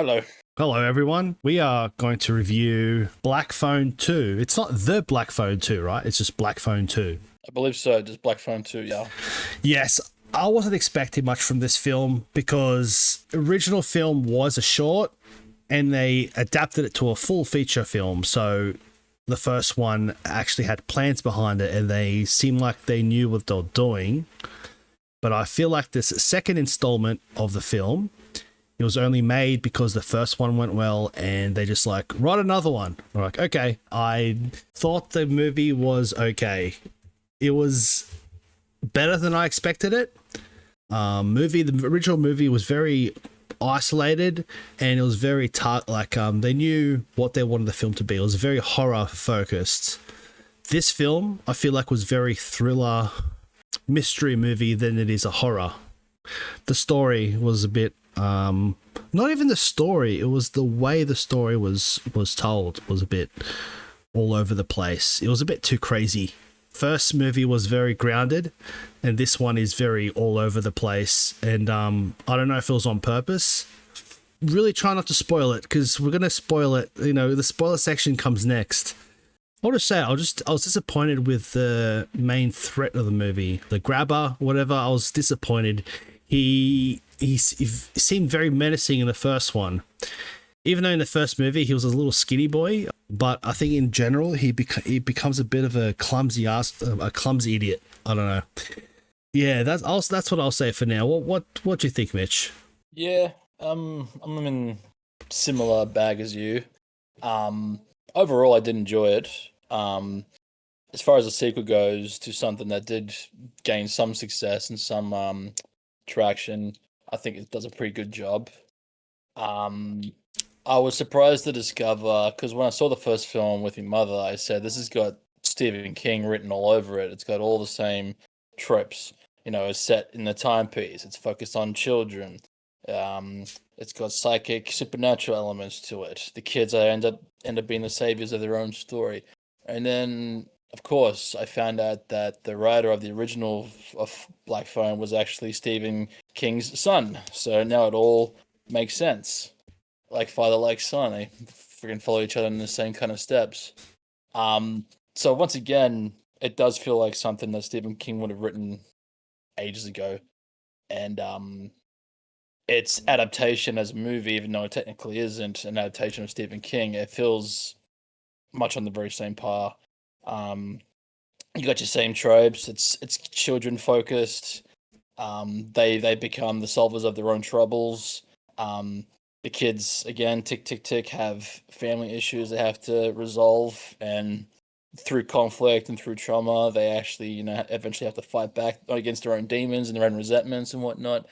Hello. Hello, everyone. We are going to review Black Phone 2. It's not the Black Phone 2, right? It's just Black Phone 2. I believe so. Just Black Phone 2, yeah. Yes, I wasn't expecting much from this film because original film was a short and they adapted it to a full feature film. So the first one actually had plans behind it and they seemed like they knew what they were doing. But I feel like this second installment of the film, it was only made because the first one went well and they just like, write another one. We're like, okay. I thought the movie was okay. It was better than I expected it. The original movie was very isolated and it was very they knew what they wanted the film to be. It was very horror focused. This film, I feel like, was very thriller mystery movie than it is a horror. The story was a bit not even the story, it was the way the story was told was a bit all over the place. It was a bit too crazy. First movie was very grounded and this one is very all over the place, and I don't know if it was on purpose. Really try not to spoil it because we're going to spoil it. You know, the spoiler section comes next. I'll just say I was disappointed with the main threat of the movie, the grabber, whatever. I was disappointed. He seemed very menacing in the first one. Even though in the first movie he was a little skinny boy, but I think in general he becomes a bit of a clumsy idiot. I don't know. Yeah, that's what I'll say for now. What do you think, Mitch? Yeah, I'm in similar bag as you. Overall, I did enjoy it. As far as the sequel goes to something that did gain some success and some traction, I think it does a pretty good job. I was surprised to discover, because when I saw the first film with my mother, I said, this has got Stephen King written all over it. It's got all the same tropes. You know, it's set in the timepiece. It's focused on children. It's got psychic, supernatural elements to it. The kids end up being the saviors of their own story. And then, of course, I found out that the writer of the original of Black Phone was actually Stephen King's son. So now it all makes sense. Like father, like son. They freaking follow each other in the same kind of steps. So once again, it does feel like something that Stephen King would have written ages ago. And its adaptation as a movie, even though it technically isn't an adaptation of Stephen King, it feels much on the very same par. You got your same tropes. It's children focused. They become the solvers of their own troubles. The kids, again, tick tick tick, have family issues they have to resolve, and through conflict and through trauma, they actually, eventually have to fight back against their own demons and their own resentments and whatnot.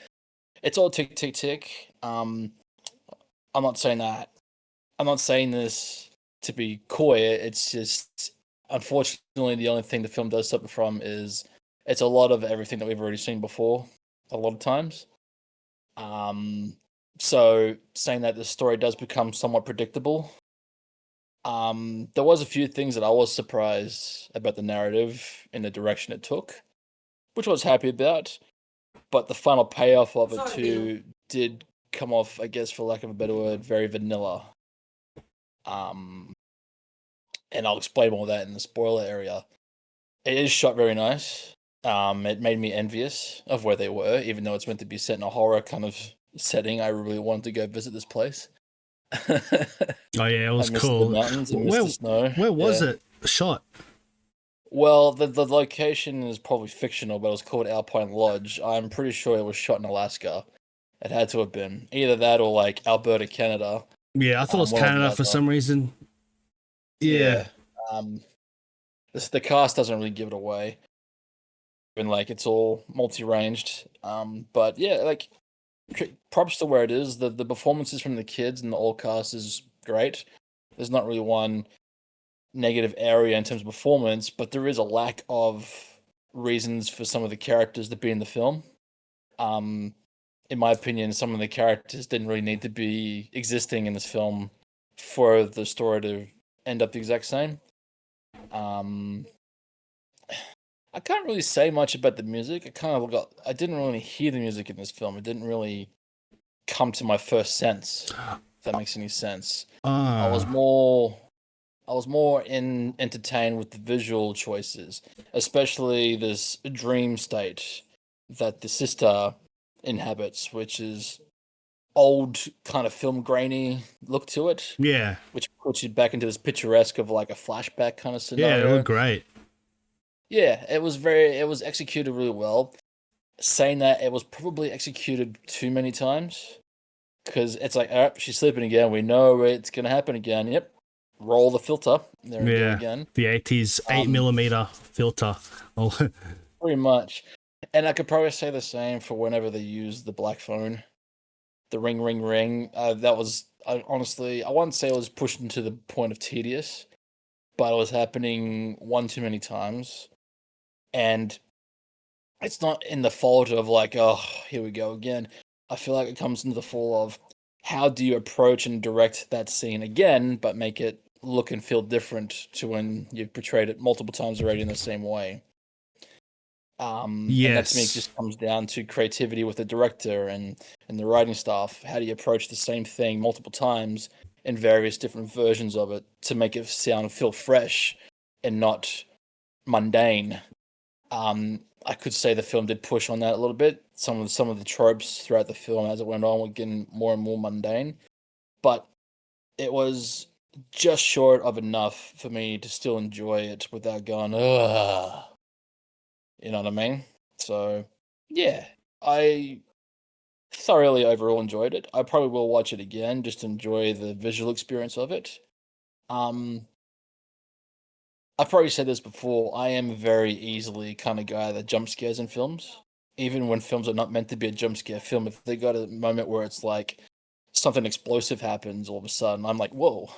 It's all tick tick tick. I'm not saying that. I'm not saying this to be coy. It's just, unfortunately, the only thing the film does suffer from is it's a lot of everything that we've already seen before. A lot of times. So saying that the story does become somewhat predictable. There was a few things that I was surprised about the narrative in the direction it took, which I was happy about. But the final payoff of it too did come off, I guess, for lack of a better word, very vanilla. And I'll explain more of that in the spoiler area. It is shot very nice. It made me envious of where they were, even though it's meant to be set in a horror kind of setting. I really wanted to go visit this place. Oh yeah, it was I missed cool. the mountains, I missed the snow. Where was it shot? Well, the location is probably fictional, but it was called Alpine Lodge. I'm pretty sure it was shot in Alaska. It had to have been either that or like Alberta, Canada. Yeah, I thought it was One or the Canada for other. some reason. Yeah. The cast doesn't really give it away. And like it's all multi-ranged. But yeah, like props to where it is. The performances from the kids and the all cast is great. There's not really one negative area in terms of performance, but there is a lack of reasons for some of the characters to be in the film. In my opinion, some of the characters didn't really need to be existing in this film for the story to end up the exact same. I can't really say much about the music. I didn't really hear the music in this film. It didn't really come to my first sense. If that makes any sense. I Ah, was more entertained with the visual choices, especially this dream state that the sister inhabits, which is old kind of film grainy look to it, yeah. which puts you back into this picturesque of like a flashback kind of Yeah, it scenario. looked great. Yeah, it was executed really well. Saying that, it was probably executed too many times because it's like, all right, she's sleeping again. We know it's gonna happen again. Yep, roll the filter. There we go Yeah. again. The 80s 8 Um, millimeter filter. Oh, Pretty much. And I could probably say the same for whenever they use the black phone, the ring, ring, ring. That was honestly, I wouldn't say it was pushed into the point of tedious, but it was happening one too many times. And it's not in the fault of like, oh, here we go again. I feel like it comes into the fall of how do you approach and direct that scene again, but make it look and feel different to when you've portrayed it multiple times already in the same way. And that to me yes. just comes down to creativity with the director and the writing staff. How do you approach the same thing multiple times in various different versions of it to make it feel fresh and not mundane? I could say the film did push on that a little bit. Some of the tropes throughout the film as it went on were getting more and more mundane, but it was just short of enough for me to still enjoy it without going, ugh. You know what I mean? So, yeah, I thoroughly overall enjoyed it. I probably will watch it again just to enjoy the visual experience of it. Um, I've probably said this before. I am very easily kind of guy that jump scares in films. Even when films are not meant to be a jump scare film, if they got a moment where it's like something explosive happens all of a sudden, I'm like, whoa,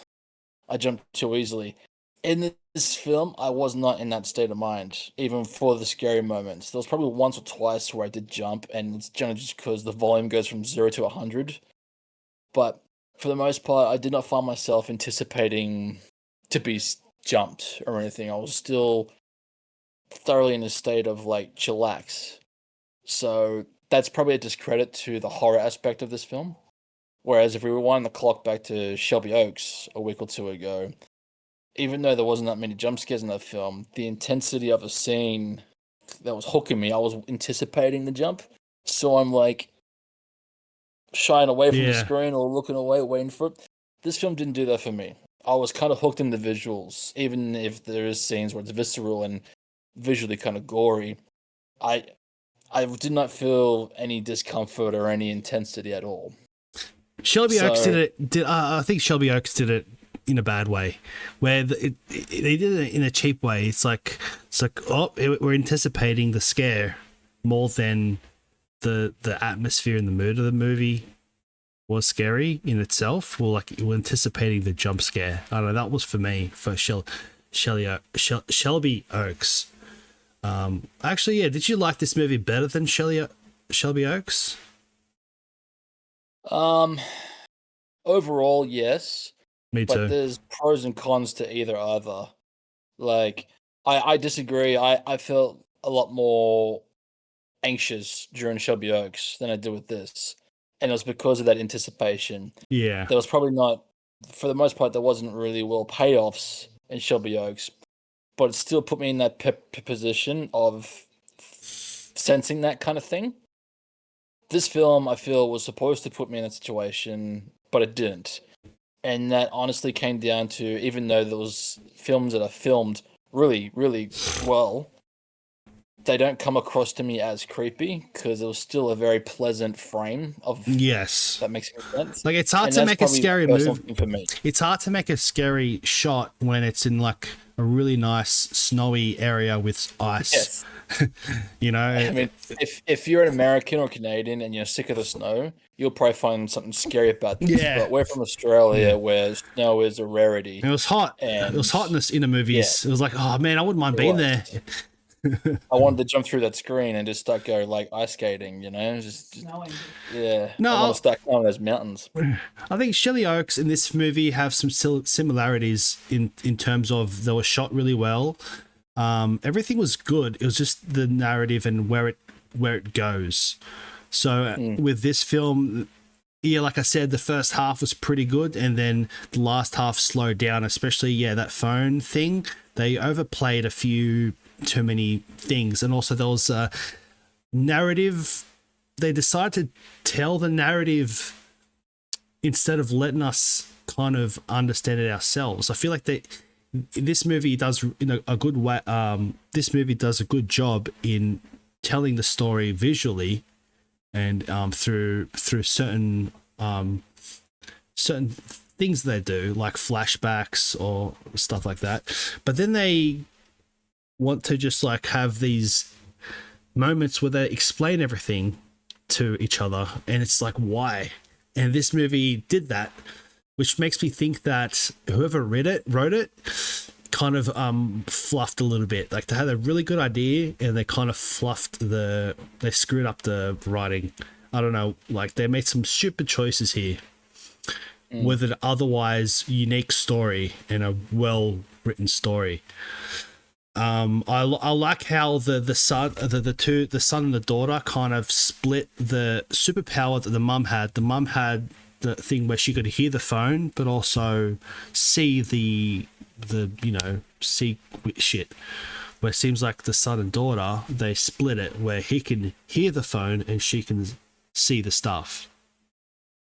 I jumped too easily. In this film, I was not in that state of mind, even for the scary moments. There was probably once or twice where I did jump, and it's generally just because the volume goes from 0 to 100. But for the most part, I did not find myself anticipating to be jumped or anything. I was still thoroughly in a state of like chillax. So that's probably a discredit to the horror aspect of this film. Whereas if we rewind the clock back to Shelby Oaks a week or two ago, even though there wasn't that many jump scares in that film, the intensity of the scene that was hooking me, I was anticipating the jump. So I'm like shying away from the Yeah. screen or looking away, waiting for it. This film didn't do that for me. I was kind of hooked in the visuals, even if there is scenes where it's visceral and visually kind of gory. I I did not feel any discomfort or any intensity at all. Shelby Oaks did So it. I think Shelby Oaks did it in a bad way, where they did it in a cheap way. It's like we're anticipating the scare more than the atmosphere and the mood of the movie was scary in itself. Well, like we're anticipating the jump scare. I don't know. That was for me for Shelby Oaks. Actually, yeah. Did you like this movie better than Shelby Oaks? um overall, yes. Me But too. there's pros and cons to either. Like, I disagree. I felt a lot more anxious during Shelby Oaks than I did with this. And it was because of that anticipation. Yeah. There was probably not, for the most part, there wasn't really well payoffs in Shelby Oaks, but it still put me in that position of sensing that kind of thing. This film, I feel, was supposed to put me in that situation, but it didn't. And that honestly came down to, even though there was films that are filmed really, really well, they don't come across to me as creepy because it was still a very pleasant frame of Yes. that makes any sense. Like it's hard And to that's make a probably the scary personal move. thing for me. It's hard to make a scary shot when it's in like a really nice snowy area with ice. Yes. You know. I mean, if you're an American or Canadian and you're sick of the snow, you'll probably find something scary about this. Yeah. But we're from Australia, Yeah. where snow is a rarity, It was hot. It was and hot in the yeah, movies. It was like, oh man, I wouldn't mind it being was. there. I wanted to jump through that screen and just start go like ice skating, yeah. I want to No, start climbing those mountains. I think Shelley Oaks in this movie have some similarities in terms of they were shot really well. Everything was good. It was just the narrative and where it goes. So with this film, yeah, like I said, the first half was pretty good, and then the last half slowed down, especially, that phone thing. They overplayed a few too many things. And also there was a narrative. They decided to tell the narrative instead of letting us kind of understand it ourselves. I feel like this movie does a good way. This movie does a good job in telling the story visually and through certain things they do, like flashbacks or stuff like that. But then they want to just like have these moments where they explain everything to each other, and it's like, why? And this movie did that, which makes me think that whoever wrote it kind of fluffed a little bit. Like, they had a really good idea and they kind of they screwed up the writing. I don't know, like they made some stupid choices here with an otherwise unique story and a well written story. I like how the son and the daughter kind of split the superpower that the mum had. The mum had the thing where she could hear the phone, but also see the see shit. Where it seems like the son and daughter, they split it where he can hear the phone and she can see the stuff.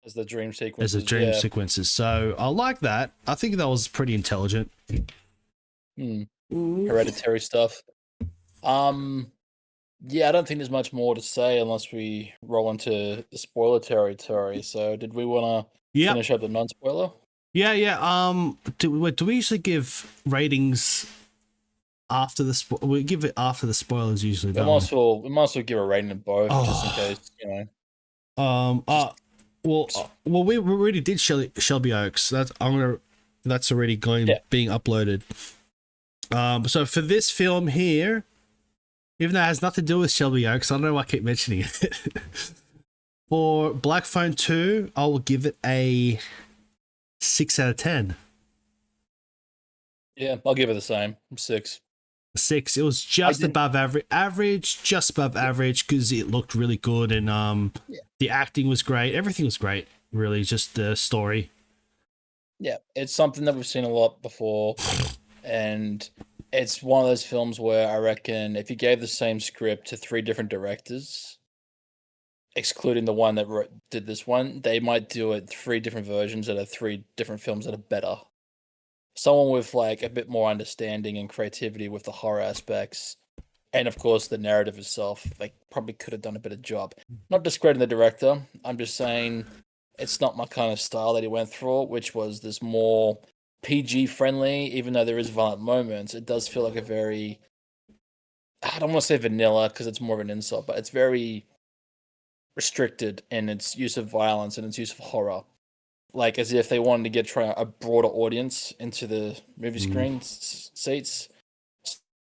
As the dream sequences. So I like that. I think that was pretty intelligent. Hereditary stuff. Yeah, I don't think there's much more to say unless we roll into the spoiler territory. So did we want to finish up the non-spoiler? Yeah. Do we usually give ratings after the we give it after the spoilers usually? We might as well give a rating of both, just in case, Well, we already did Shelby Oaks. That's already being uploaded. So for this film here, even though it has nothing to do with Shelby Oaks, I don't know why I keep mentioning it. For Black Phone 2, I will give it a 6 out of 10. Yeah, I'll give it the same. 6. 6. It was just above average, just above average, because it looked really good, and the acting was great. Everything was great, really. Just the story. Yeah, it's something that we've seen a lot before, and it's one of those films where I reckon if you gave the same script to 3 different directors, excluding the one that did this one, they might do it 3 different versions that are 3 different films that are better. Someone with like a bit more understanding and creativity with the horror aspects, and of course the narrative itself, they probably could have done a better job. Not discrediting the director, I'm just saying it's not my kind of style that he went through, which was this more PG friendly. Even though there is violent moments, it does feel like a very, I don't want to say vanilla because it's more of an insult, but it's very restricted in its use of violence and its use of horror. Like as if they wanted to try a broader audience into the movie screen seats.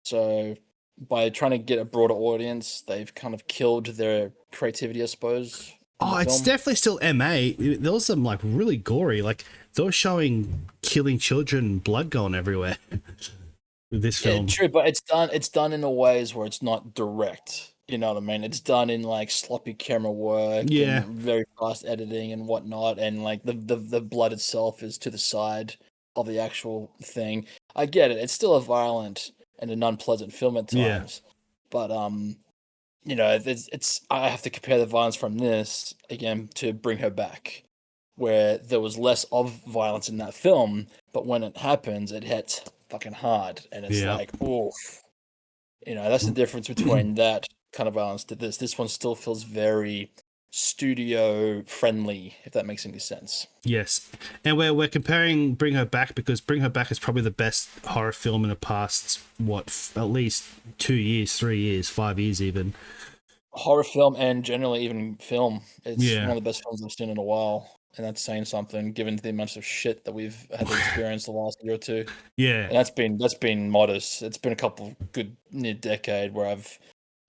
So by trying to get a broader audience, they've kind of killed their creativity, I suppose. Oh, it's definitely still MA. There was some like really gory, like they were showing killing children, blood going everywhere with this film. Yeah, true, but it's done in a ways where it's not direct. You know what I mean? It's done in like sloppy camera work, and very fast editing and whatnot, and like the blood itself is to the side of the actual thing. I get it; it's still a violent and an unpleasant film at times, but it's I have to compare the violence from this again to Bring Her Back, where there was less of violence in that film, but when it happens, it hits fucking hard, and it's like, oof. That's the difference between that kind of violence to this. This one still feels very studio friendly, if that makes any sense. Yes, and we're comparing Bring Her Back because Bring Her Back is probably the best horror film in the past at least 2 years, 3 years, 5 years even. Horror film and generally even film. It's one of the best films I've seen in a while. And that's saying something, given the amounts of shit that we've had to experience the last year or two. Yeah, and that's been modest. It's been a couple good near decade where I've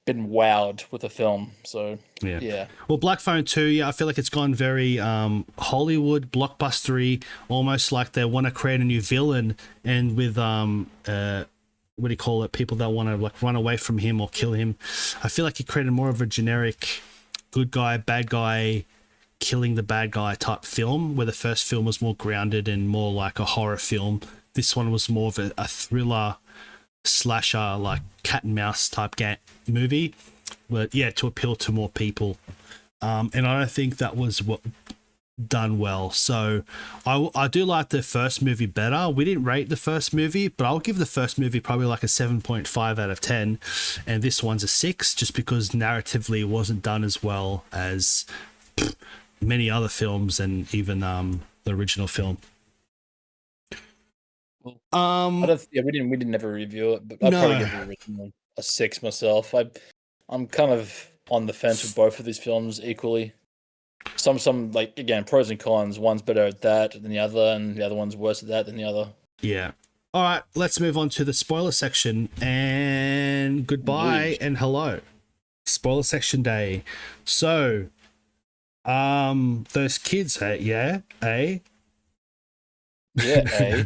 been wowed with a film. So yeah. Well, Black Phone 2, I feel like it's gone very Hollywood blockbustery, almost like they want to create a new villain, and with what do you call it? People that want to like run away from him or kill him. I feel like he created more of a generic good guy, bad guy killing the bad guy type film, where the first film was more grounded and more like a horror film. This one was more of a thriller slasher, like cat and mouse type movie. But yeah, to appeal to more people. And I don't think that was what done well. So I do like the first movie better. We didn't rate the first movie, but I'll give the first movie probably like a 7.5 out of 10. And this one's a 6, just because narratively it wasn't done as well as many other films and even the original film. I don't. Yeah, we didn't ever review it, but I'd probably give the original a 6 myself. I'm kind of on the fence with both of these films equally. Some like, again, pros and cons. One's better at that than the other, and the other one's worse at that than the other. Yeah. All right, let's move on to the spoiler section. And goodbye and hello. Spoiler section day. So, those kids, yeah, Yeah, eh?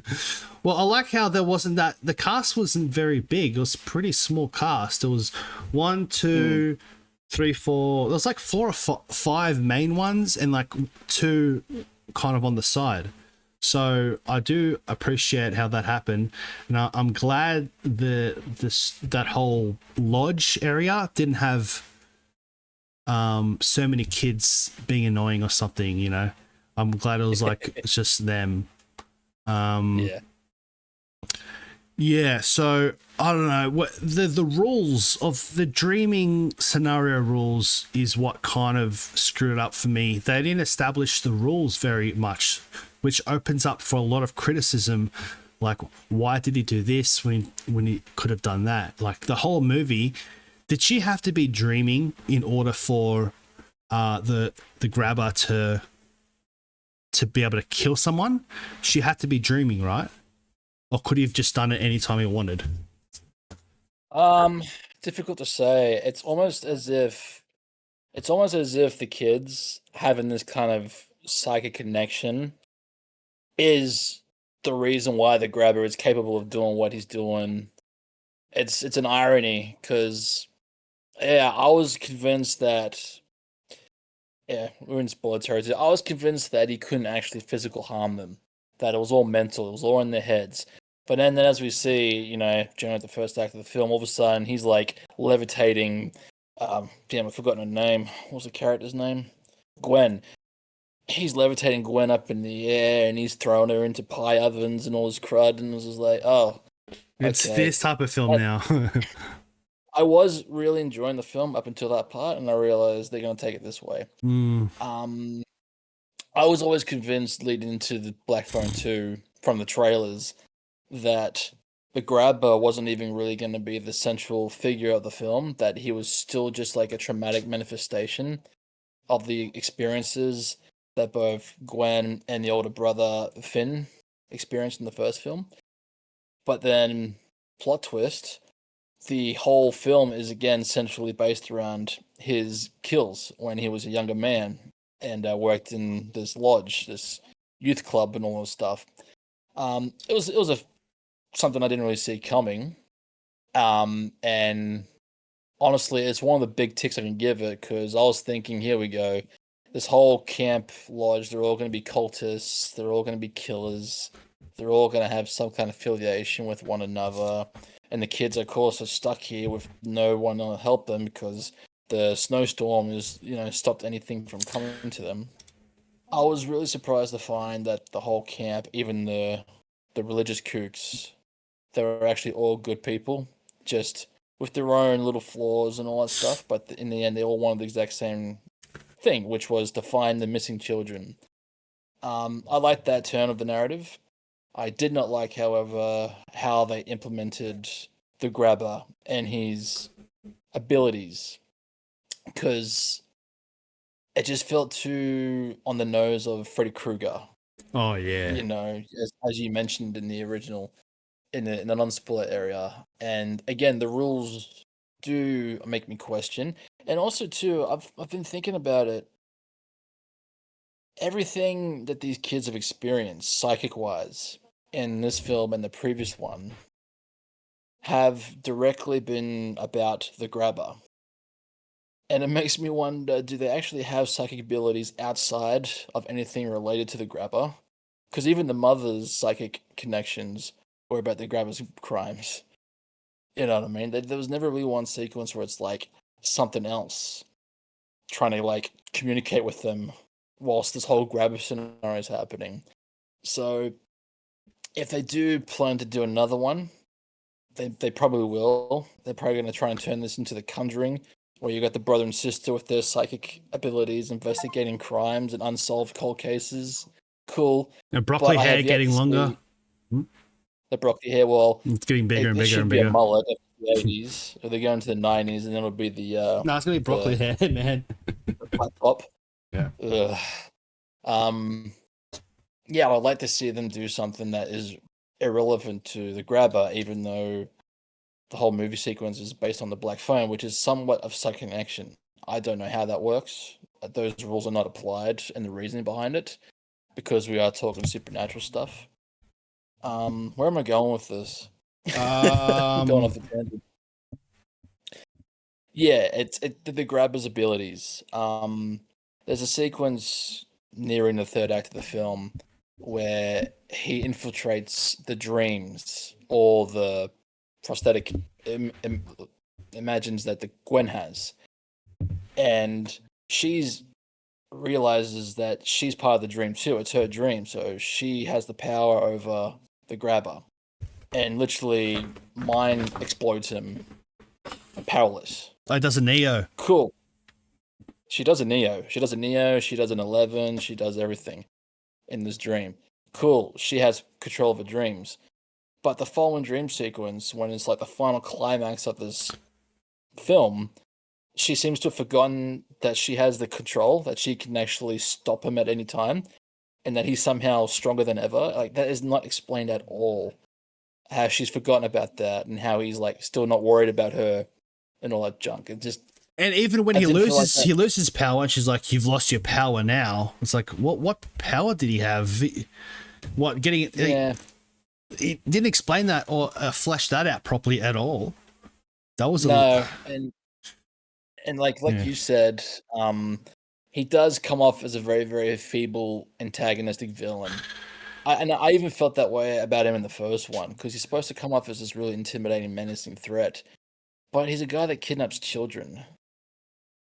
Well, I like how there wasn't that. The cast wasn't very big. It was a pretty small cast. It was 1, 2, 3, 4. There was like 4 or 5 main ones and like 2 kind of on the side. So I do appreciate how that happened, and I'm glad that whole lodge area didn't have so many kids being annoying or something. You know, I'm glad it was like it's just them. Yeah, so I don't know what the rules of the dreaming scenario rules is what kind of screwed it up for me. They didn't establish the rules very much, which opens up for a lot of criticism. Like, why did he do this when he could have done that? Like the whole movie, did she have to be dreaming in order for the grabber to be able to kill someone? She had to be dreaming, right? Or could he have just done it anytime he wanted? Difficult to say. It's almost as if the kids having this kind of psychic connection is the reason why the grabber is capable of doing what he's doing. It's an irony, because I was convinced that we're in spoiler territory. I was convinced that he couldn't actually physical harm them, that it was all mental, it was all in their heads. But then as we see, during the first act of the film, all of a sudden he's like levitating. Damn, I've forgotten her name. What was the character's name? Gwen. He's levitating Gwen up in the air, and he's throwing her into pie ovens and all this crud, and it was just like, oh, it's okay. this type of film now. I was really enjoying the film up until that part, and I realized they're going to take it this way. I was always convinced leading into the Black Phone 2 from the trailers that the grabber wasn't even really going to be the central figure of the film, that he was still just like a traumatic manifestation of the experiences that both Gwen and the older brother Finn experienced in the first film. But then, plot twist, the whole film is again centrally based around his kills when he was a younger man and worked in this lodge, this youth club, and all this stuff. It was something I didn't really see coming, and honestly, it's one of the big ticks I can give it, because I was thinking, here we go, this whole camp lodge, they're all going to be cultists, they're all going to be killers, they're all going to have some kind of affiliation with one another. And the kids, of course, are stuck here with no one to help them because the snowstorm has, stopped anything from coming to them. I was really surprised to find that the whole camp, even the religious kooks, they were actually all good people, just with their own little flaws and all that stuff. But in the end, they all wanted the exact same thing, which was to find the missing children. I liked that turn of the narrative. I did not like, however, how they implemented the grabber and his abilities, because it just felt too on the nose of Freddy Krueger. Oh yeah, as you mentioned in the original, in the non-spoiler area. And again, the rules do make me question. And also too, I've been thinking about it. Everything that these kids have experienced, psychic-wise, in this film and the previous one, have directly been about the grabber. And it makes me wonder, do they actually have psychic abilities outside of anything related to the grabber? Because even the mother's psychic connections were about the grabber's crimes. You know what I mean? There was never really one sequence where it's like something else trying to like communicate with them whilst this whole grabber scenario is happening. So if they do plan to do another one, they probably will. They're probably going to try and turn this into The Conjuring, where you got the brother and sister with their psychic abilities investigating crimes and unsolved cold cases. Cool. And broccoli I hair have yet getting to longer. see the broccoli hair. Well, It's getting bigger and it bigger should and be a bigger. mullet of the 80s, or they go into the 90s, and then it'll be the No, it's gonna be broccoli hair, man. flat top. Yeah. Ugh. Yeah, I'd like to see them do something that is irrelevant to the grabber, even though the whole movie sequence is based on the black phone, which is somewhat of second action. I don't know how that works. Those rules are not applied, and the reasoning behind it, because we are talking supernatural stuff. Where am I going with this? Going off the tangent. Yeah, it's the grabber's abilities. There's a sequence nearing the third act of the film where he infiltrates the dreams or the prosthetic imagines that the Gwen has, and she's realizes that she's part of the dream too. It's her dream, so she has the power over the grabber, and literally mind explodes him, powerless. Like does a Neo. Cool. She does a Neo. She does a Neo. She does an 11. She does everything in this dream. Cool. She has control of her dreams. But the following dream sequence, when it's like the final climax of this film, she seems to have forgotten that she has the control, that she can actually stop him at any time, and that he's somehow stronger than ever. Like, that is not explained at all. How she's forgotten about that, and how he's like still not worried about her and all that junk. It just And even when I he didn't feel like loses, that. he loses power, and she's like, "You've lost your power now." It's like, what power did he have? What getting it? Yeah. He didn't explain that or flesh that out properly at all. That was No, and like Yeah. you said, he does come off as a very, very feeble, antagonistic villain. I even felt that way about him in the first one, because he's supposed to come off as this really intimidating, menacing threat. But he's a guy that kidnaps children.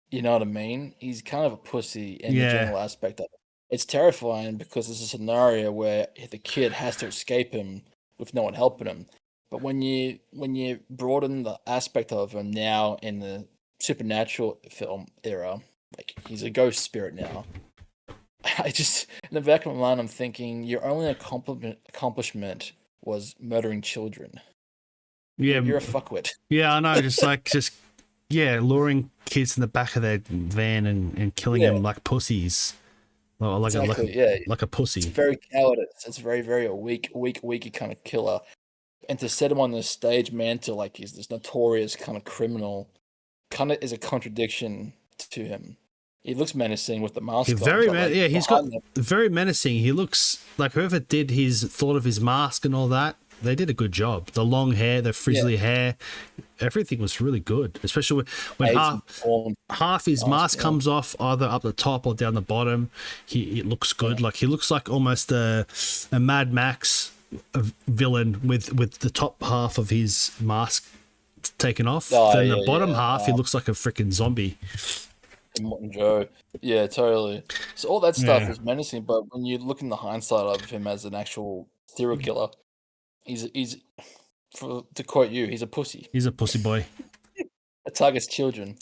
You know what I mean? He's kind of a pussy in the Yeah. general aspect of it. It's terrifying because it's a scenario where the kid has to escape him with no one helping him. But when you broaden the aspect of him now in the supernatural film era, like he's a ghost spirit now. I just in the back of my mind, I'm thinking your only accomplishment was murdering children. yeah, You're a fuckwit. yeah. I know, just luring kids in the back of their van and killing Yeah. them like pussies, like Exactly. a Yeah. like a It's pussy. very cowardice. It's very, very a weak kind of killer. And to set him on this stage mantle like he's this notorious kind of criminal kind of is a contradiction to him. He looks menacing with the mask He's on. very but, like, he's got behind very menacing. He looks like whoever did his thought of his mask and all that. They did a good job. The long hair, the frizzly hair, everything was really good. Especially when half his mask comes off, either up the top or down the bottom. It looks good. Like he looks like almost a Mad Max villain with the top half of his mask taken off. Oh, then yeah, the bottom yeah. half, he looks like a freaking zombie. Morton Joe. Yeah, totally. So all that stuff Yeah. is menacing, but when you look in the hindsight of him as an actual serial killer, he's to quote you, he's a pussy. He's a pussy boy. It targets children.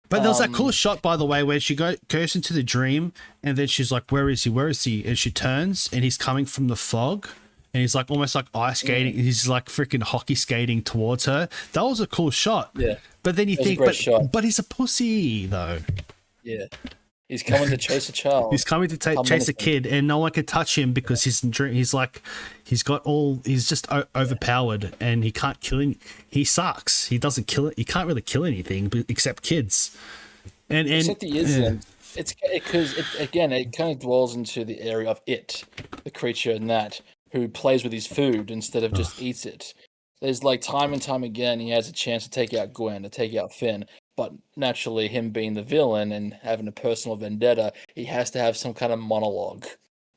But there was that cool shot, by the way, where she goes into the dream, and then she's like, "Where is he? Where is he?" And she turns, and he's coming from the fog, and he's like almost like ice skating. He's like freaking hockey skating towards her. That was a cool shot. Yeah. But then you That was a think, great shot. but he's a pussy though. Yeah. He's coming to chase a child. He's coming to chase a kid, and no one can touch him because he's in dream. He's like, he's just overpowered, and he can't kill any. He sucks. He doesn't kill it. He can't really kill anything except kids. And Except he is. It's because it kind of dwells into the area of it, the creature in that, who plays with his food instead of just eats it. There's like time and time again he has a chance to take out Gwen, to take out Finn, But naturally, him being the villain and having a personal vendetta, he has to have some kind of monologue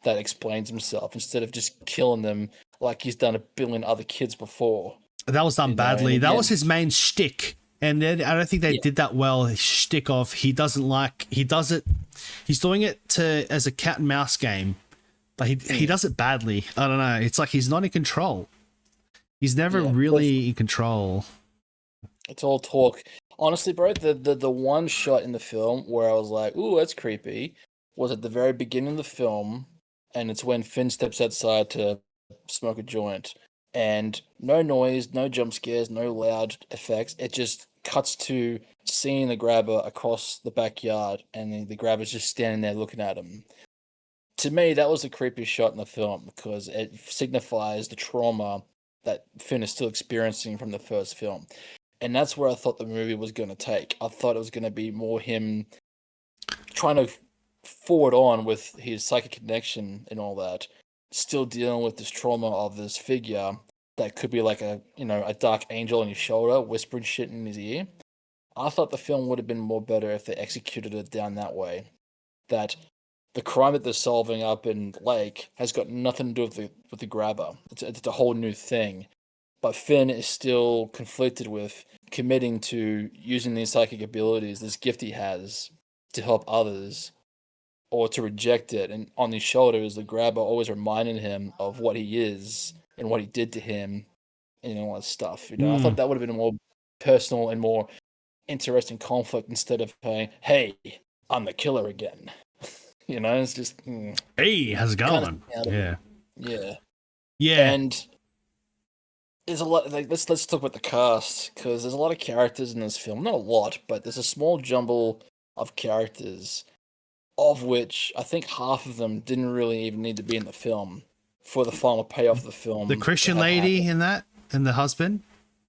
that explains himself instead of just killing them like he's done a billion other kids before. That was done And badly. That again, was his main shtick. And then I don't think they did that well. His shtick of he does it. He's doing it as a cat and mouse game, but he does it badly. I don't know. It's like he's not in control. He's never really in control. It's all talk. Honestly, bro, the one shot in the film where I was like, "Ooh, that's creepy," was at the very beginning of the film, and it's when Finn steps outside to smoke a joint, and no noise, no jump scares, no loud effects. It just cuts to seeing the grabber across the backyard, and the grabber's just standing there looking at him. To me, that was the creepiest shot in the film because it signifies the trauma that Finn is still experiencing from the first film. And that's where I thought the movie was going to take. I thought it was going to be more him trying to forward on with his psychic connection and all that, still dealing with this trauma of this figure that could be like a dark angel on his shoulder, whispering shit in his ear. I thought the film would have been more better if they executed it down that way. That the crime that they're solving up in Lake has got nothing to do with the grabber. It's a whole new thing. But Finn is still conflicted with committing to using these psychic abilities, this gift he has, to help others, or to reject it. And on his shoulders, the grabber always reminding him of what he is and what he did to him and all that stuff. I thought that would have been a more personal and more interesting conflict instead of saying, "Hey, I'm the killer again." It's just hey, how's it going? Yeah. Yeah. And there's a lot. Like, let's talk about the cast because there's a lot of characters in this film. Not a lot, but there's a small jumble of characters, of which I think half of them didn't really even need to be in the film for the final payoff of the film. The Christian lady in that, and the husband.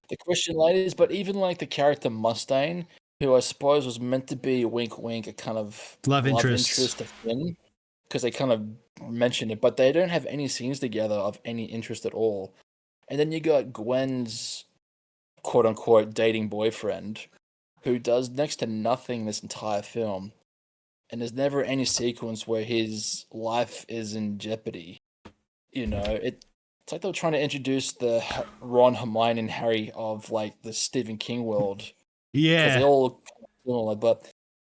The Christian ladies, but even like the character Mustaine, who I suppose was meant to be wink, wink, a kind of love interest to Finn, because they kind of mentioned it, but they don't have any scenes together of any interest at all. And then you got Gwen's quote unquote dating boyfriend, who does next to nothing this entire film. And there's never any sequence where his life is in jeopardy. It's like they were trying to introduce the Ron, Hermione, and Harry of like the Stephen King world. Yeah. Because they all look similar, but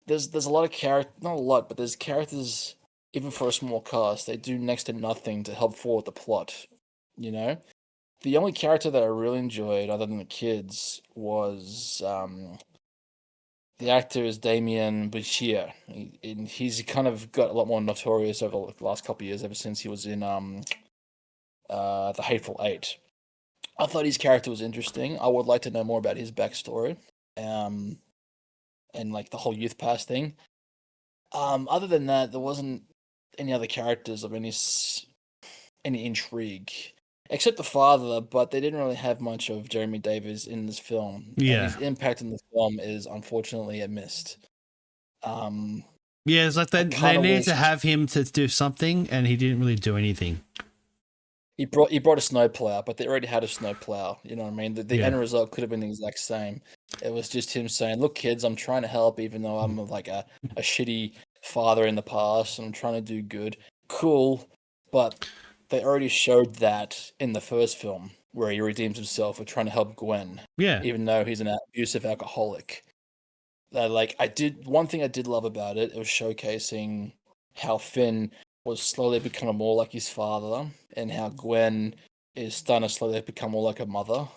there's a lot of character, not a lot, but there's characters, even for a small cast, they do next to nothing to help forward the plot. The only character that I really enjoyed, other than the kids, was the actor is Damien Bichir. He's kind of got a lot more notorious over the last couple of years, ever since he was in The Hateful Eight. I thought his character was interesting. I would like to know more about his backstory, and like the whole youth pass thing. Other than that, there wasn't any other characters of any intrigue. Except the father, but they didn't really have much of Jeremy Davies in this film. Yeah. And his impact in the film is unfortunately a missed. Yeah, it's like they needed to have him to do something, and he didn't really do anything. He brought a snowplow, but they already had a snowplow. You know what I mean? The end result could have been the exact same. It was just him saying, "Look, kids, I'm trying to help, even though I'm like a shitty father in the past, and I'm trying to do good." Cool, but they already showed that in the first film, where he redeems himself with trying to help Gwen. Yeah. Even though he's an abusive alcoholic. One thing I did love about it, it was showcasing how Finn was slowly becoming more like his father, and how Gwen is starting to slowly become more like a mother.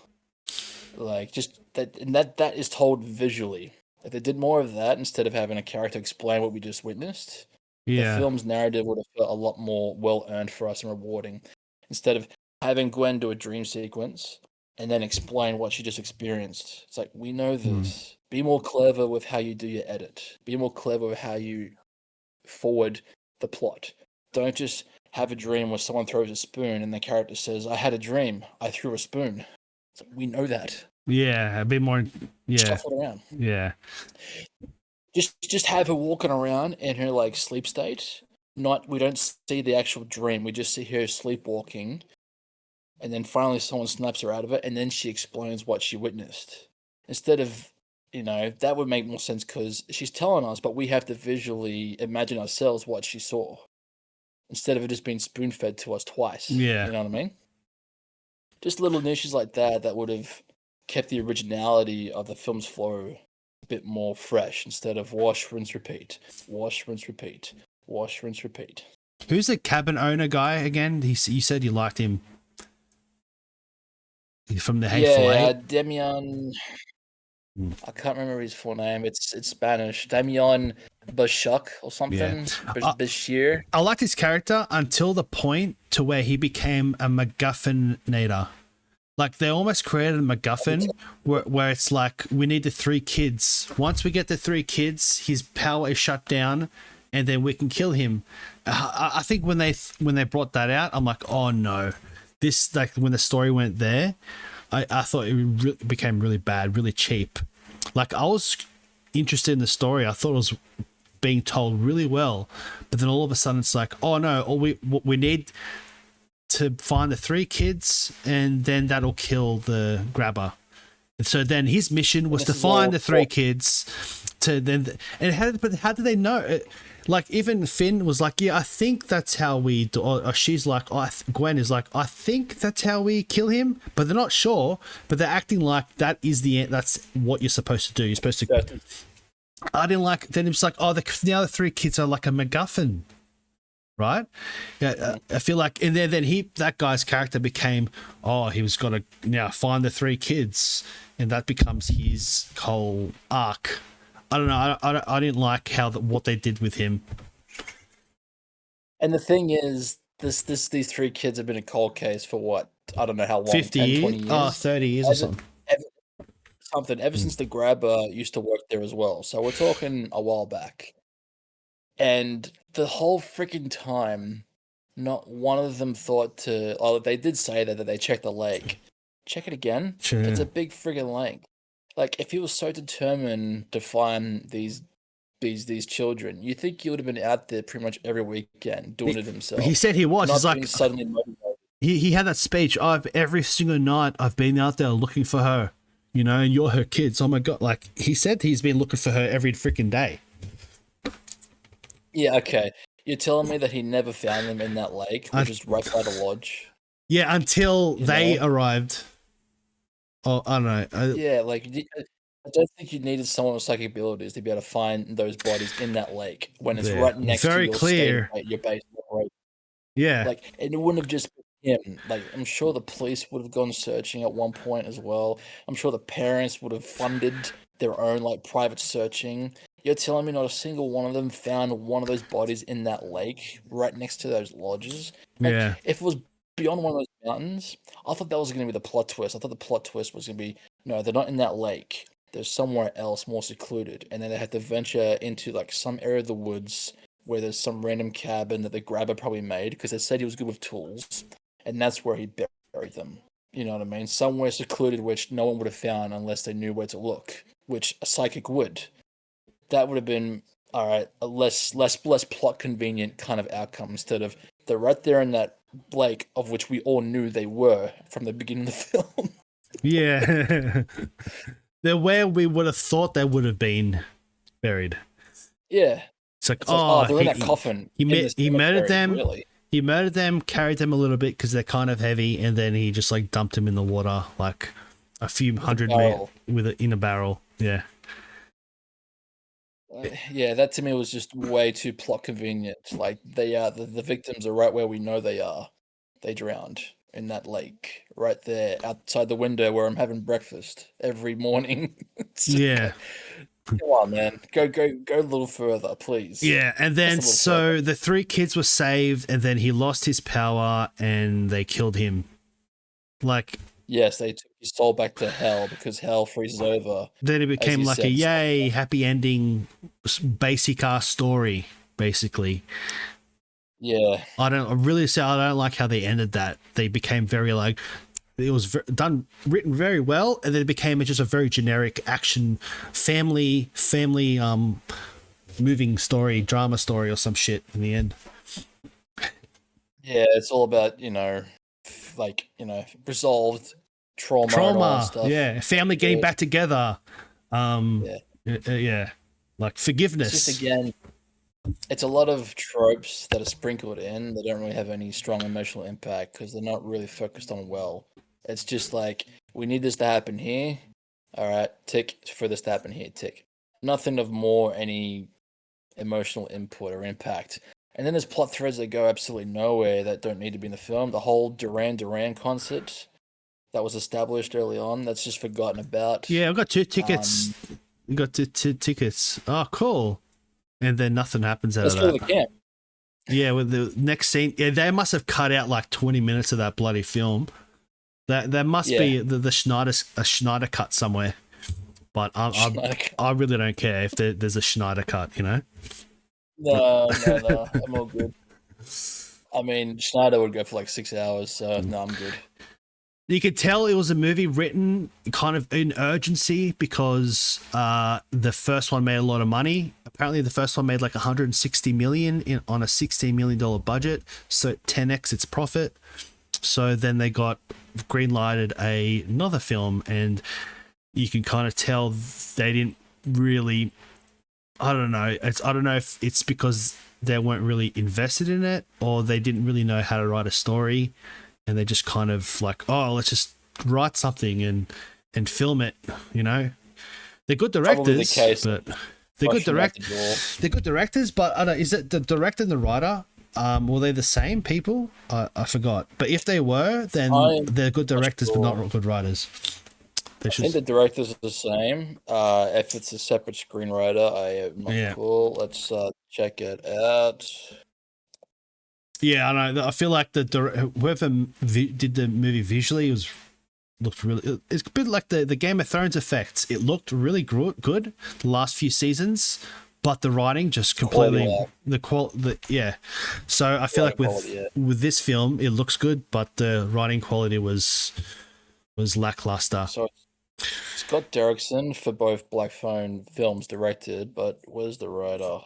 Like, just that is told visually. If they did more of that instead of having a character explain what we just witnessed, the film's narrative would have felt a lot more well-earned for us and rewarding. Instead of having Gwen do a dream sequence and then explain what she just experienced. It's like, we know this. Be more clever with how you do your edit. Be more clever with how you forward the plot. Don't just have a dream where someone throws a spoon and the character says, "I had a dream. I threw a spoon." It's like, we know that. Yeah, a bit more. Yeah. Shuffle around. Yeah. Just have her walking around in her like sleep state. We don't see the actual dream. We just see her sleepwalking, and then finally someone snaps her out of it, and then she explains what she witnessed. Instead of that would make more sense because she's telling us, but we have to visually imagine ourselves what she saw instead of it just being spoon fed to us twice. Yeah. You know what I mean? Just little niches like that would have kept the originality of the film's flow a bit more fresh instead of wash, rinse, repeat, wash, rinse, repeat, wash, rinse, repeat. Who's the cabin owner guy again? You said you liked him. From the Hateful Eight? Demian. I can't remember his full name. It's Spanish. Damian Bashuk or something. Bashir. I liked his character until the point to where he became a MacGuffin-nator. Like, they almost created a MacGuffin where it's like, we need the 3 kids. Once we get the 3 kids, his power is shut down, and then we can kill him. I think when they brought that out, I'm like, oh no. This, like, when the story went there, I thought it became really bad, really cheap. Like, I was interested in the story. I thought it was being told really well, but then all of a sudden it's like, oh no, we need to find the 3 kids, and then that'll kill the grabber. And so then his mission was to find the 3 kids. But how did they know? Like, even Finn was like, yeah, I think that's how we do, or she's like, Gwen is like, I think that's how we kill him, but they're not sure, but they're acting like that is that's what you're supposed to do. You're supposed to. I didn't like, then it's like, oh, the other 3 kids are like a MacGuffin, right? Yeah, I feel like, and then that guy's character became, he was got to now find the 3 kids, and that becomes his whole arc. I don't know. I didn't like what they did with him. And the thing is, these 3 kids have been a cold case for what? I don't know how long. 50 10, years? 20 years? 30 years or something. Ever since the grabber used to work there as well. So we're talking a while back. And the whole freaking time, not one of them thought to. Oh, they did say that they checked the lake. Check it again. Sure. It's a big friggin' lake. Like, if he was so determined to find these children, you think he would have been out there pretty much every weekend doing it himself. He said he was. He's like, suddenly motivated. He had that speech. Every single night I've been out there looking for her, and you're her kids. Oh my god! Like, he said he's been looking for her every freaking day. Yeah. Okay. You're telling me that he never found them in that lake, which is right by the lodge. Yeah, until they arrived. Oh, I don't know. Yeah, like, I don't think you needed someone with psychic abilities to be able to find those bodies in that lake when it's right next to your clear. Your base. Right? Yeah. Like, and it wouldn't have just been him. Like, I'm sure the police would have gone searching at one point as well. I'm sure the parents would have funded their own, like, private searching. You're telling me not a single one of them found one of those bodies in that lake right next to those lodges? Like, yeah. If it was beyond one of those mountains, I thought that was going to be the plot twist. I thought the plot twist was going to be, no, they're not in that lake. They're somewhere else more secluded. And then they have to venture into, like, some area of the woods where there's some random cabin that the grabber probably made because they said he was good with tools. And that's where he buried them. You know what I mean? Somewhere secluded, which no one would have found unless they knew where to look, which a psychic would. That would have been, all right, a less plot convenient kind of outcome instead of they're right there in that lake of which we all knew they were from the beginning of the film. Yeah. They're where we would have thought they would have been buried. Yeah. It's like, they're in that coffin. He murdered them. Really. He murdered them, carried them a little bit because they're kind of heavy, and then he just like dumped them in the water, like a few hundred meters in a barrel. Yeah. Yeah, that to me was just way too plot convenient. Like, they are the victims are right where we know they are. They drowned in that lake right there outside the window where I'm having breakfast every morning. Yeah. Come on, man. Go a little further, please. Yeah, and then so the 3 kids were saved, and then he lost his power, and they killed him. Like, yes, they took his soul back to hell because hell freezes over. Then it became like a yay, happy ending, basic ass story, basically. Yeah. I don't like how they ended that. They became very like, it was written very well, and then it became just a very generic action, family, moving story, drama story, or some shit in the end. Yeah, it's all about resolved trauma and all that stuff. Yeah, family getting back together. Yeah. Yeah, like It's just forgiveness. again, it's a lot of tropes that are sprinkled in. They don't really have any strong emotional impact because they're not really focused on well. It's just like we need this to happen here. All right, tick for this to happen here. Tick. Nothing of more any emotional input or impact. And then there's plot threads that go absolutely nowhere that don't need to be in the film. The whole Duran Duran concert that was established early on, that's just forgotten about. Yeah, I've got two tickets. Um, You got two tickets. Oh, cool. And then nothing happens out let's of go to the that. camp. Yeah, with the next scene, yeah, they must have cut out like 20 minutes of that bloody film. That must Yeah. be the Schneider cut somewhere. But I really don't care if there's a Schneider cut, you know. No. I'm all good. I mean, Schneider would go for like 6 hours, so no, I'm good. You could tell it was a movie written kind of in urgency because the first one made a lot of money. Apparently, the first one made like 160 million on a $16 million budget, so 10x its profit. So then they got green lighted another film, and you can kind of tell they didn't really. I don't know. I don't know if it's because they weren't really invested in it, or they didn't really know how to write a story, and they just kind of like, oh, let's just write something and film it. You know, they're good Probably the directors, case. but they're good They're good directors, but I don't know. Is it the director and the writer? Were they the same people? I forgot. But if they were, then they're good directors, but not good writers. I think the directors are the same. If it's a separate screenwriter, I am not cool. Let's check it out. Yeah, I know. I feel like whoever did the movie visually looked really. It's a bit like the Game of Thrones effects. It looked really good the last few seasons, but the writing just completely yeah. So I feel like with this film, it looks good, but the writing quality was lackluster. So Scott Derrickson for both Black Phone films directed, but where's the writer?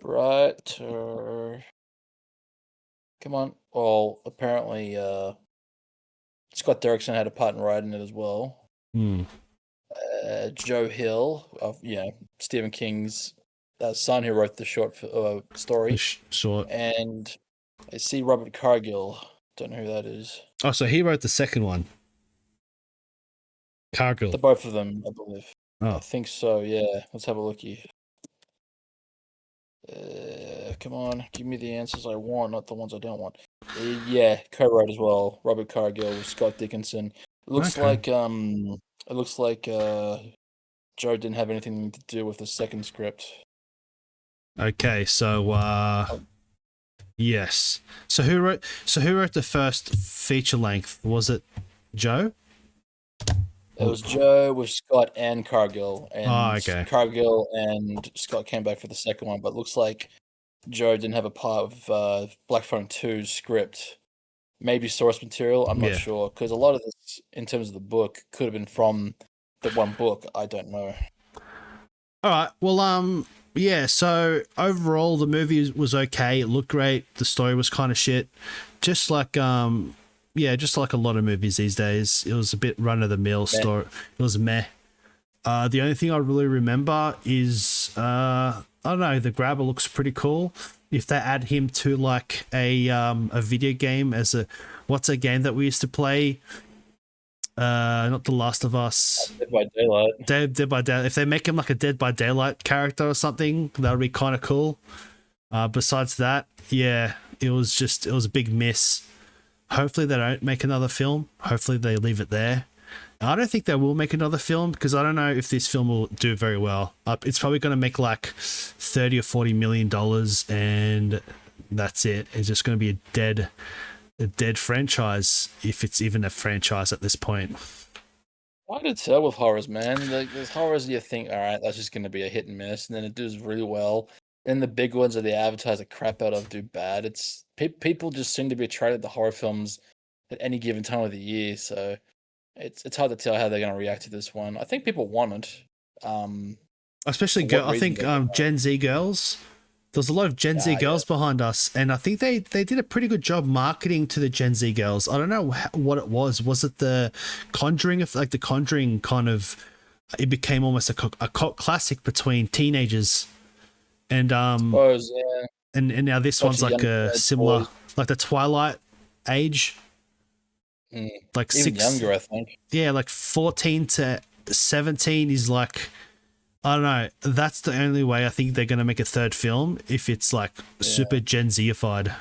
Writer. Come on. Well, apparently, Scott Derrickson had a part in writing it as well. Joe Hill, of Stephen King's son, who wrote the short story. And I see Robert Cargill. Don't know who that is. Oh, so he wrote the second one. Cargill. The both of them, I believe. Oh. I think so. Yeah. Let's have a looky. Come on, give me the answers I want, not the ones I don't want. Yeah, co-wrote as well. Robert Cargill with Scott Dickinson. It looks like Joe didn't have anything to do with the second script. Okay, so yes. So who wrote the first feature length? Was it Joe? It was Joe with Scott and Cargill, and Cargill and Scott came back for the second one. But it looks like Joe didn't have a part of Black Phone 2's script. Maybe source material. I'm not sure, because a lot of this, in terms of the book, could have been from the one book. I don't know. All right. Well, yeah. So overall, the movie was okay. It looked great. The story was kind of shit, just like just like a lot of movies these days. It was a bit run of the mill story. It was meh. The only thing I really remember is I don't know. The Grabber looks pretty cool. If they add him to like a video game as what's a game that we used to play? Not The Last of Us. Dead by Daylight. Dead by Daylight. If they make him like a Dead by Daylight character or something, that would be kind of cool. Besides that, yeah, it was a big miss. Hopefully they don't make another film. Hopefully they leave it there. I don't think they will make another film because I don't know if this film will do very well. It's probably going to make like $30 or $40 million, and that's it. It's just going to be a dead franchise, if it's even a franchise at this point. Hard to tell with horrors, man. Like, there's horrors you think, all right, that's just going to be a hit and miss, and then it does really well. Then the big ones that they advertise the crap out of do bad. It's people just seem to be attracted to horror films at any given time of the year, so it's hard to tell how they're going to react to this one. I think people want it. Especially I think Gen Z girls. There's a lot of Gen Z girls behind us, and I think they did a pretty good job marketing to the Gen Z girls. I don't know what it was. Was it the Conjuring, like the Conjuring kind of it became almost a cult classic between teenagers, and Suppose, yeah. and now this Bunch one's of like young a teenage similar, boys. like the Twilight age, Mm. like Even six, younger, I think. yeah, like 14 to 17 is like, I don't know. That's the only way I think they're gonna make a third film if it's like super Gen Zified.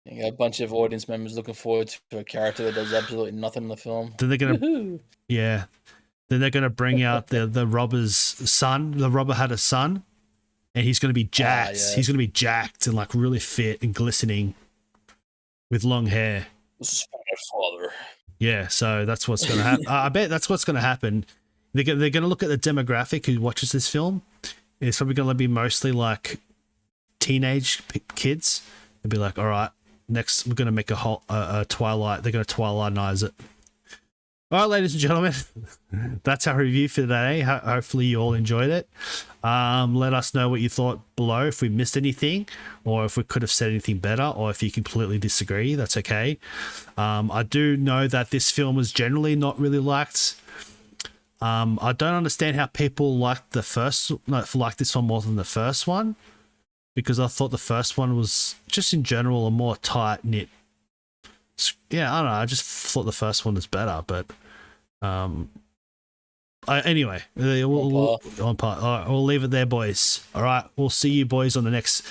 You got a bunch of audience members looking forward to a character that does absolutely nothing in the film. Then they're gonna, Woohoo! yeah, then they're gonna bring out the robber's son. The robber had a son, and he's gonna be jacked. yeah. He's gonna be jacked and like really fit and glistening with long hair. This is my father. Yeah, so that's what's going to happen. I bet that's what's going to happen. They're going to look at the demographic who watches this film. It's probably going to be mostly like teenage kids. They'll be like, all right, next we're going to make a Twilight. They're going to Twilightize it. All right, ladies and gentlemen, that's our review for today. Hopefully you all enjoyed it. Let us know what you thought below, if we missed anything, or if we could have said anything better, or if you completely disagree, that's okay. I do know that this film was generally not really liked. I don't understand how people liked like this one more than the first one, because I thought the first one was just in general a more tight-knit. Yeah, I don't know. I just thought the first one was better, but anyway, we'll leave it there, boys. All right, we'll see you boys on the next